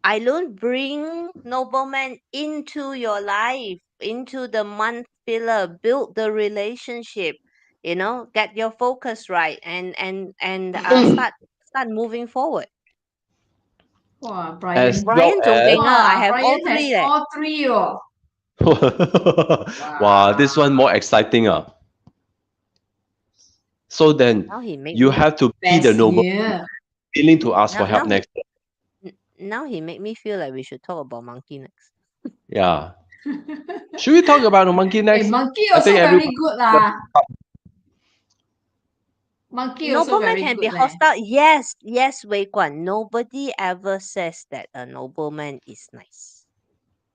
I don't bring nobleman into your life, into the month pillar, build the relationship, get your focus right, and start moving forward. Wow, Brian. As well Brian Zhongkeng, I Wow, have all Brian has three. all three. Wow, this one more exciting. So then Now he make you me have to be the Best noble, year. willing to ask for now help he next year. now he make me feel like we should talk about monkey next. Yeah. Should we talk about the monkey next? Hey, monkey I also think very everybody. good lah. Monkey also Nobleman very can good be leh. hostile. Yes, yes, Wei Guan. Nobody ever says that a nobleman is nice.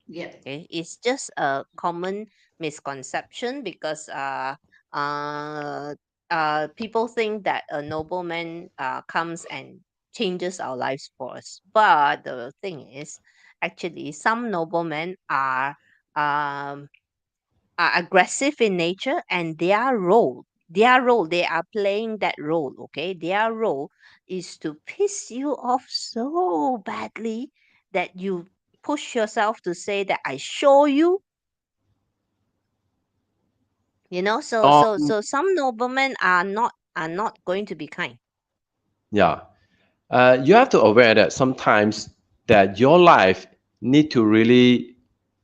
Yep. Okay, it's just a common misconception because people think that a nobleman comes and changes our lives for us. But the thing is, actually, some noblemen um are aggressive in nature, and their role, they are playing that role. Okay, their role is to piss you off so badly that you push yourself to say that I show you. So Um, some noblemen are not going to be kind. yeah. You have to aware that sometimes that your life need to really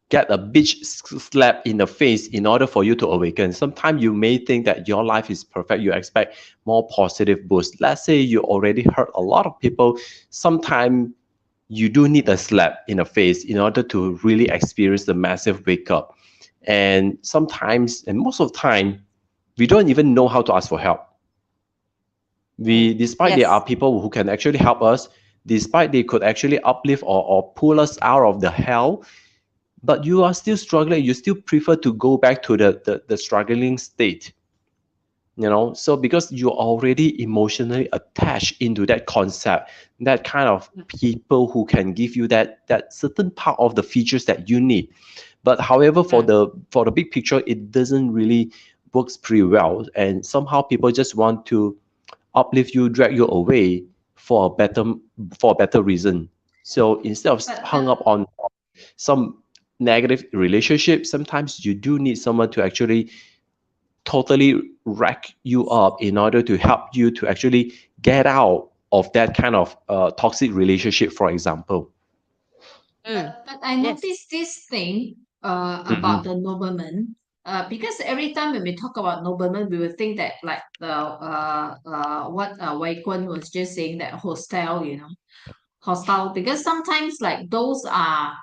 get a bitch slap in the face in order for you to awaken. Sometimes you may think that your life is perfect. You expect more positive boost. Let's say you already hurt a lot of people. Sometimes you do need a slap in the face in order to really experience the massive wake up. And sometimes, and most of the time, we don't even know how to ask for help. Despite there are Yes. people who can actually help us, despite they could actually uplift or pull us out of the hell, but you are still struggling. You still prefer to go back to the struggling state. So because you're already emotionally attached into that concept, that kind of people who can give you that certain part of the features that you need. But however, for the big picture, it doesn't really works pretty well, and somehow people just want to uplift you, drag you away for a better reason. So instead of hung up on some negative relationship, sometimes you do need someone to actually totally rack you up in order to help you to actually get out of that kind of toxic relationship, for example. But I Yes. noticed this thing about Mhm. the nobleman. Because every time when we talk about nobleman, we will think that like the what Wei Kun was just saying, that hostile. Because sometimes like those are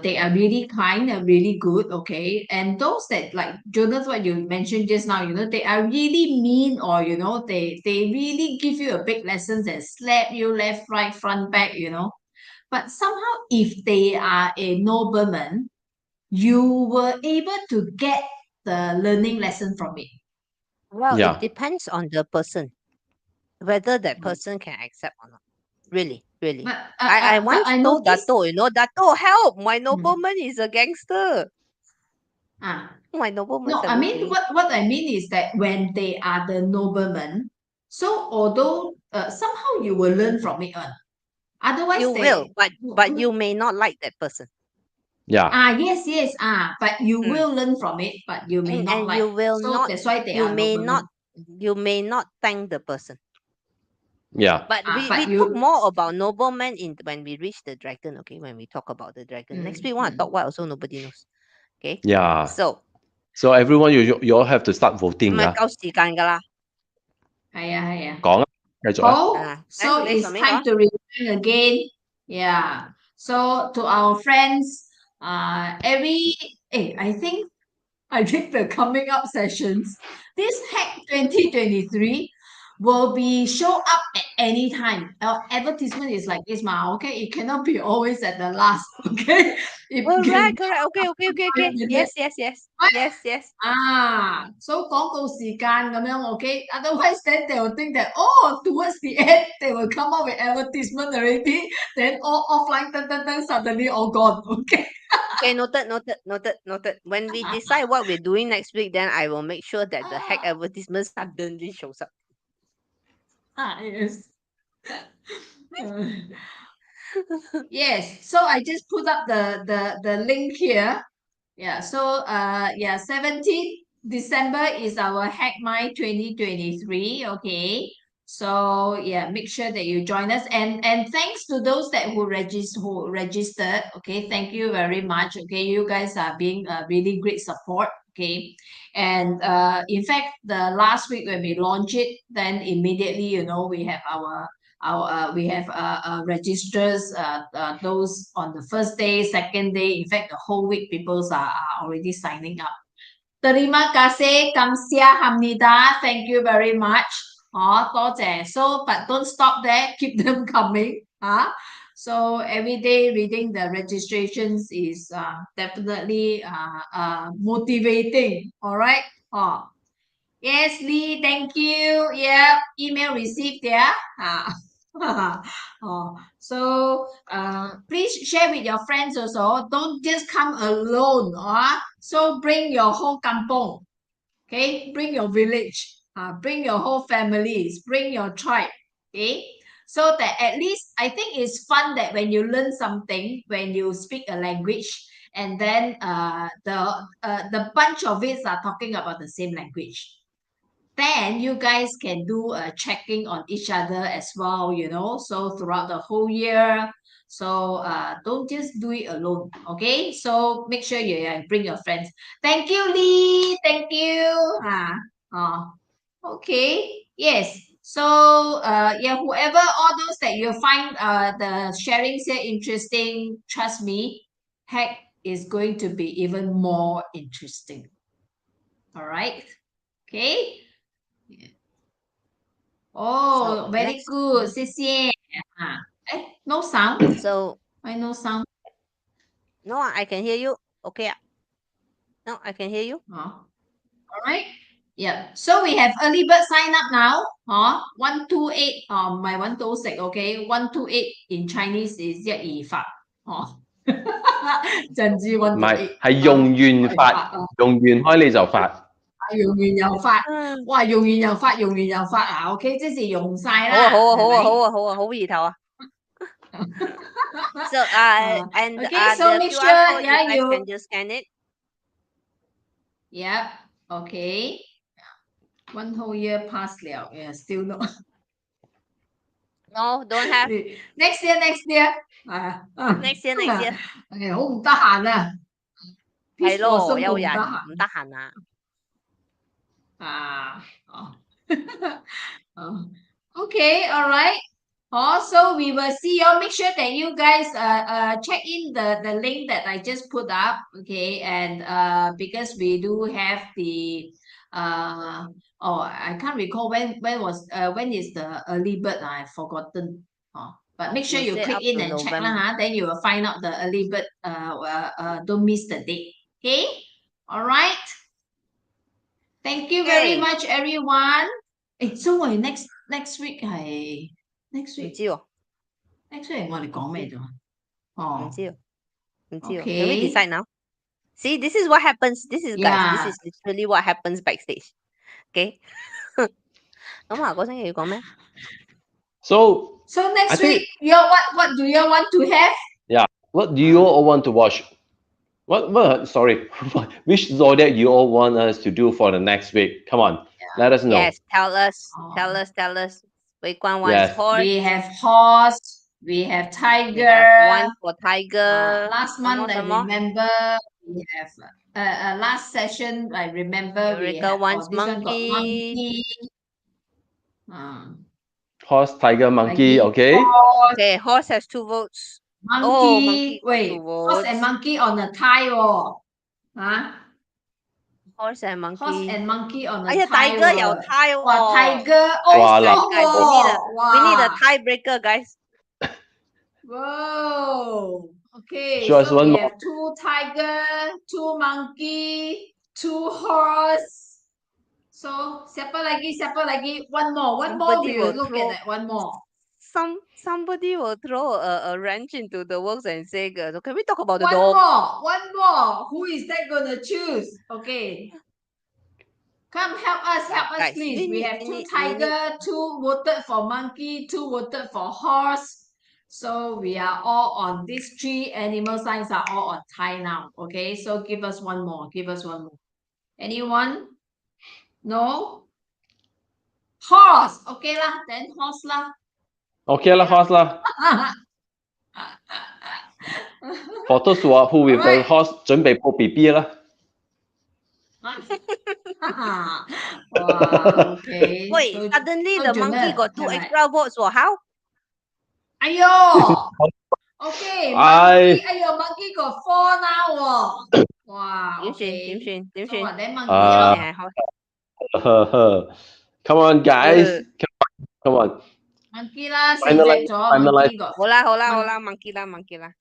they are really kind and really good, okay, and those that like Jonas, what you mentioned just now, they are really mean, or they really give you a big lessons and slap you left, right, front, back. But somehow, if they are a nobleman, you were able to get the learning lesson from it. Well, it Yeah. depends on the person, whether that Mm. person can accept or not. Really, really. But I but once I told noticed. Dato, Dato, help! My Mm, nobleman is a gangster. ah, My nobleman no, I suddenly mean say, what I mean is that when they are the noblemen, so although somehow you will learn from it, otherwise you will, they. but you may not like that person. Yeah. Yes, yes, but you Mm. will learn from it, but you may not And like. you will So not, that's why they you are may not, noblemen. thank the person. Yeah. But we But talk you. more about nobleman when we reach the dragon. Okay, when we talk about the dragon next, we want to Mm. talk what also nobody knows. Okay, Yeah. so So everyone, you all have to start voting 咪 啊，夠時間㗎啦。係啊。講啊，繼續啊。So 你 it's 順便講。time to remind again. Yeah. So to our friends, I think the coming up sessions, this Hack 2023 will be show up at any time. Our advertisement is like this, okay? It cannot be always at the last, okay? It can Correct. Okay. Yes. so 廣告時間咁樣 okay? Otherwise, then they will think that, oh, towards the end, they will come up with advertisement already. Then all offline, suddenly all gone, okay? Okay, noted. When we decide what we're doing next week, then I will make sure that the hack advertisement suddenly shows up. Yes. Yes. So I just put up the link here. Yeah. So 17th December is our Hack My 2023. Okay. So yeah, make sure that you join us, and thanks to those that who registered. Okay, thank you very much. Okay, you guys are being a really great support. Okay, and in fact, the last week when we launch it, then immediately we have registers, those on the first day, second day. In fact, the whole week people are already signing up. Terima kasih, kamsia hamnida. Thank you very much. 多謝. So, but don't stop there. Keep them coming. So every day reading the registrations is definitely motivating. All right. Yes, Lee. Thank you. Yeah. Email received. Yeah. So please share with your friends also. Don't just come alone. So bring your whole kampong. Okay, bring your village, bring your whole families, bring your tribe. Okay, so that at least I think it's fun that when you learn something, when you speak a language, and then the bunch of it are talking about the same language, then you guys can do a checking on each other as well, so throughout the whole year. So don't just do it alone. Okay, so make sure you bring your friends. Thank you, Lee. Thank you. Okay, yes. So yeah, whoever, all those that you find the sharing here interesting, trust me, heck is going to be even more interesting. All right. Okay. Oh, So very next, good. 谢谢. No sound. so Why no sound? no, I can hear you. Okay. No, I can hear you. All right. Yeah. So we have early bird sign up now. 128. My 126. Okay. 128 in Chinese is 一二法. 真知唔係，128. 係用完發，用完開你就發。用完又發，哇！用完又發，用完又發啊！OK，即是用晒啦，好意頭啊。So and okay, so the make QR sure, code, yeah, you guys can just scan it. Yep. Okay. 1 whole year past 了, yeah, still not. No, don't have. Next year. Next year. 好唔得閒啊。係咯，有人唔得閒啊。Okay, all right. So we will see you. Make sure that you guys check in the link that I just put up. Okay, and because we do have the I can't recall when is the early bird. I've forgotten. But make sure you click in and check lah. Then you will find out the early bird. Don't miss the date. Okay, all right. Thank you very much, everyone. So next week 係 next week 唔知喎。next week 我哋講咩啫？唔知喎。Okay. Can we decide now? See, this is what happens. This is guys. This is literally what happens backstage. Okay. 咁下個星期要講咩？ So next week, what do you want to have? Yeah, what do you all want to watch? What? Sorry, which zodiac you all want us to do for the next week? Come on, let us know. Yes, tell us. Wei Guan wants horse. We have horse. We have tiger. We have one for tiger. Last month I remember we have last session I remember we have wants this one got monkey. Horse, tiger, monkey. Okay. Okay, horse has 2 votes. Monkey. Wait, 2 votes. horse and monkey on the tie. Horse and monkey. Horse and monkey on the tie. tiger 有 tie 喎。Tiger. We need a tiebreaker, guys. Whoa. Okay, Sure, so one we more. have 2 tiger, 2 monkey, 2 horse. So siapa lagi? One more. We will look at that. One more. Somebody will throw a wrench into the works and say, so can we talk about the One dog? more. Who is that gonna choose? Okay. Come help us, Guys, please. We have 2 tiger, 2 voted for monkey, 2 voted for horse. So we are all on these 3 animal signs are all on tie now. Okay, so give us one more. Anyone? No? Horse. Okay lah, then horse lah. Okay lah, horse lah. For those who with the horse 準備抱 BB 啦。Okay. Wait, suddenly the monkey got 2 extra votes. How? Ayo. Okay, monkey got 4 now. Wow. Okay. Điểm xuyên. So then monkey. Come on, guys. Come on. Monkey lah, Finalize. Shen Finalize. monkey got. Hola, monkey lah.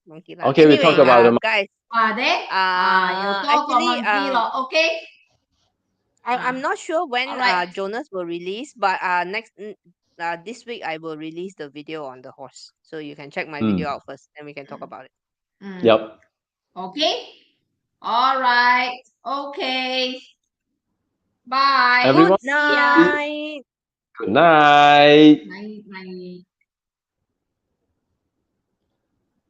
Okay, we talk about the guys. There. You talk Actually, monkey lah. Okay. I'm not sure when Alright. Jonas will release, but this week I will release the video on the horse, so you can check my video out first, and we can talk about it. Yep. Okay. All right. Okay. Bye. Everyone, Good night. good night. Night.